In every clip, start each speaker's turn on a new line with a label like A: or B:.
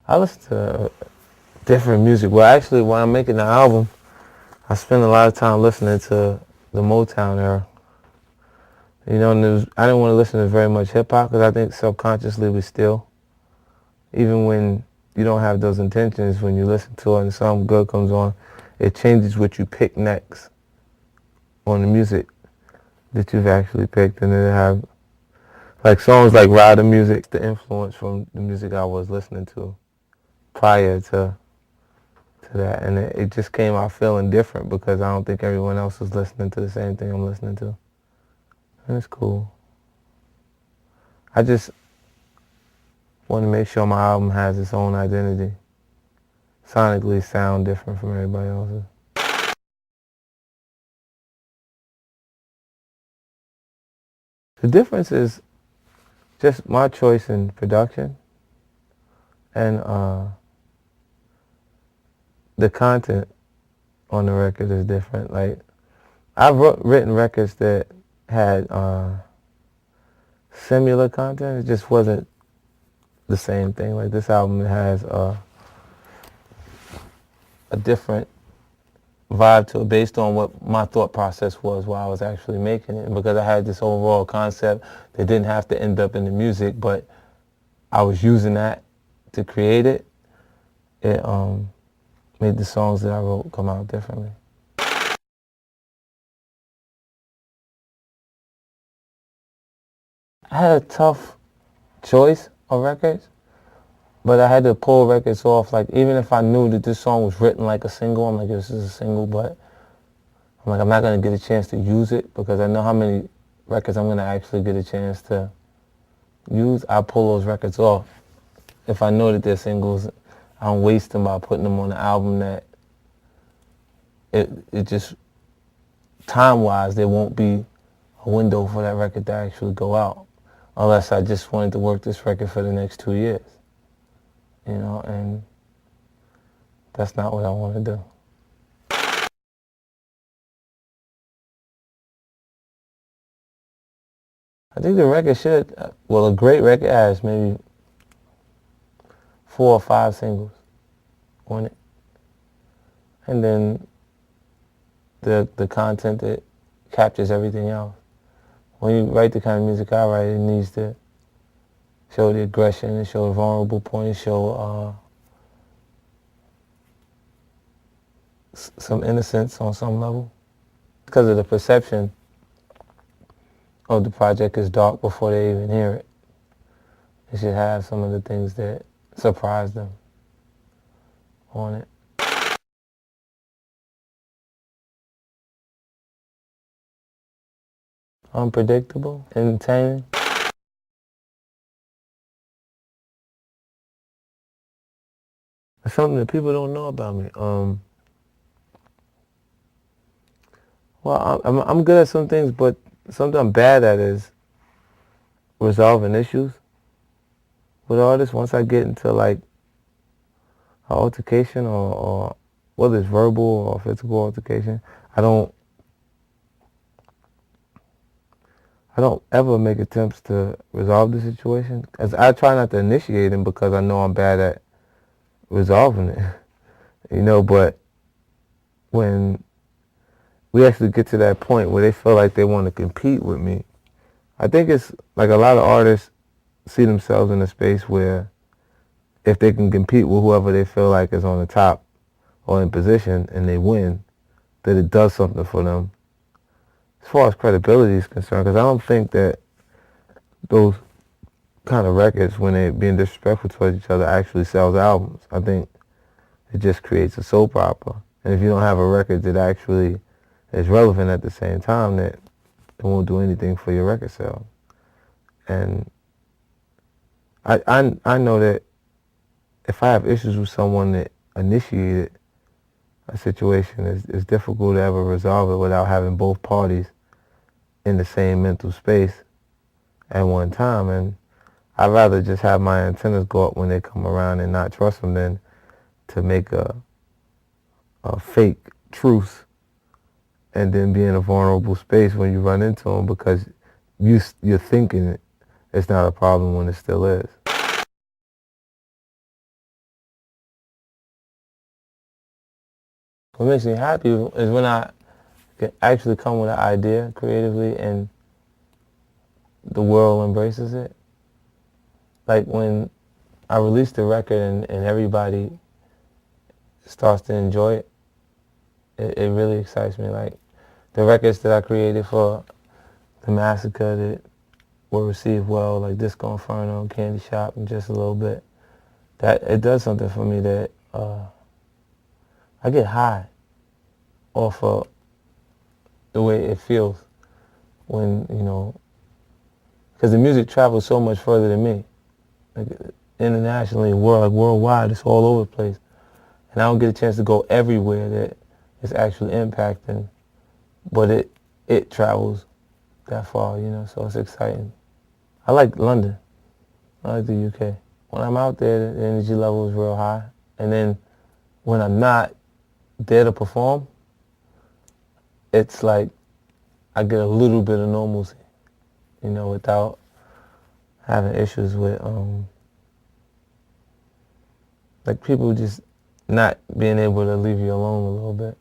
A: I listen to different music. Well, actually, when I'm making the album, I spend a lot of time listening to the Motown era. You know, and I didn't want to listen to very much hip hop because I think subconsciously we still, even when you don't have those intentions, when you listen to it and something good comes on, it changes what you pick next on the music that you've actually picked, and then it have like songs like Rider music, the influence from the music I was listening to prior to that, and it just came out feeling different because I don't think everyone else was listening to the same thing I'm listening to, and it's cool. I just want to make sure my album has its own identity, sonically sound different from everybody else's. The difference is just my choice in production and the content on the record is different. Like I've written records that had similar content. It just wasn't the same thing. Like this album has a different vibe to it based on what my thought process was while I was actually making it. And because I had this overall concept that didn't have to end up in the music, but I was using that to create it, it made the songs that I wrote come out differently. I had a tough choice of records, but I had to pull records off. Like even if I knew that this song was written like a single, I'm like, this is a single, but I'm like, I'm not gonna get a chance to use it because I know how many records I'm gonna actually get a chance to use. I pull those records off. If I know that they're singles, I don't waste them by putting them on the album that it just time-wise there won't be a window for that record to actually go out unless I just wanted to work this record for the next 2 years, you know, and that's not what I want to do. I think the record should, well, a great record has maybe 4 or 5 singles on it, and then the content that captures everything else. When you write the kind of music I write, it needs to show the aggression, and show the vulnerable points, show some innocence on some level. Because of the perception of the project is dark before they even hear it. It should have some of the things that surprise them on it. Unpredictable, entertaining. It's something that people don't know about me. Well, I'm good at some things, but something I'm bad at is resolving issues with artists. Once I get into like an altercation or whether it's verbal or physical altercation, I don't ever make attempts to resolve the situation. As I try not to initiate them because I know I'm bad at resolving it, you know. But when we actually get to that point where they feel like they want to compete with me, I think it's like a lot of artists see themselves in a space where if they can compete with whoever they feel like is on the top or in position and they win, that it does something for them as far as credibility is concerned. Because I don't think that those kind of records, when they're being disrespectful towards each other, actually sells albums. I think it just creates a soap opera. And if you don't have a record that actually is relevant at the same time, that it won't do anything for your record sales. And I know that if I have issues with someone that initiated a situation, it's difficult to ever resolve it without having both parties in the same mental space at one time. And I'd rather just have my antennas go up when they come around and not trust them than to make a fake truce and then be in a vulnerable space when you run into them because you're thinking it's not a problem when it still is. What makes me happy is when I can actually come with an idea creatively and the world embraces it. Like when I release the record and everybody starts to enjoy it, it really excites me. Like the records that I created for the massacre that were received well, like Disco Inferno, Candy Shop, and just a little bit. That it does something for me that I get high off of the way it feels when, because the music travels so much further than me. Like internationally, worldwide, it's all over the place. And I don't get a chance to go everywhere that it's actually impacting, but it travels that far, so it's exciting. I like London. I like the UK. When I'm out there, the energy level is real high. And then when I'm not there to perform, it's like I get a little bit of normalcy, without having issues with like people just not being able to leave you alone a little bit.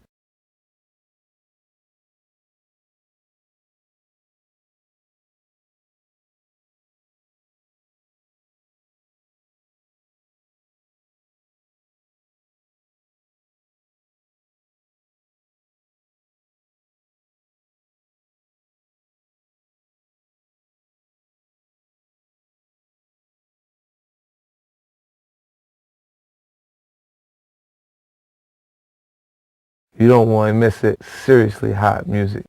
A: You don't want to miss it. Seriously hot music.